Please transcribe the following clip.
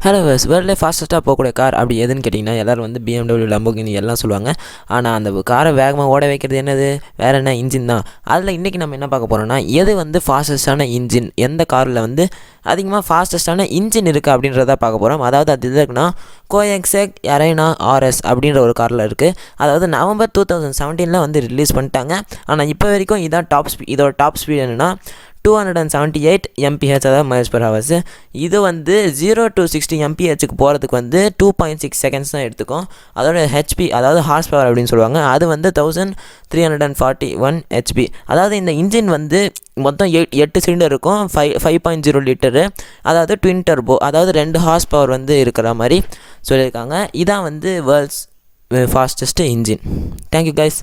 Hello வேர்ல்ட்லேயே ஃபாஸ்டஸ்ட்டாக போகக்கூடிய car அப்படி எதுன்னு கேட்டிங்கன்னா எல்லோரும் வந்து BMW லம்போகினி எல்லாம் சொல்லுவாங்க. ஆனால் அந்த காரை வேகமாக ஓட வைக்கிறது என்னது வேறு என்ன இன்ஜின் தான். அதில் இன்றைக்கி நம்ம என்ன பார்க்க போகிறோம்னா எது வந்து ஃபாஸ்டஸ்ட்டான இன்ஜின், எந்த காரில் வந்து அதிகமாக ஃபாஸ்டஸ்ட்டான இன்ஜின் இருக்குது அப்படின்றத பார்க்க போகிறோம். அதாவது அது எது இருக்குன்னா Koenigsegg Agera RS அப்படின்ற ஒரு காரில் இருக்குது. அதாவது நவம்பர் 2017 வந்து ரிலீஸ் பண்ணிட்டாங்க. ஆனால் இப்போ வரைக்கும் இதான் இதோட டாப் ஸ்பீட் என்னென்னா 278 mph, அதாவது மைல்ஸ் பர் ஹவர்ஸ். இது வந்து 0 to 60 mph போகிறதுக்கு வந்து 2.6 செகண்ட்ஸ் தான் எடுத்துக்கும். அதோட ஹெச்பி, அதாவது ஹார்ஸ் பவர் அப்படின்னு சொல்லுவாங்க, அது வந்து 1341 ஹெச்பி. அதாவது இந்த இன்ஜின் வந்து மொத்தம் 8 சிலிண்டர் இருக்கும், 5.0 லிட்டரு, அதாவது ட்வின் டர்போ, அதாவது 2 ஹார்ஸ் பவர் வந்து இருக்கிற மாதிரி சொல்லியிருக்காங்க. இதான் வந்து world's fastest engine. Thank you guys.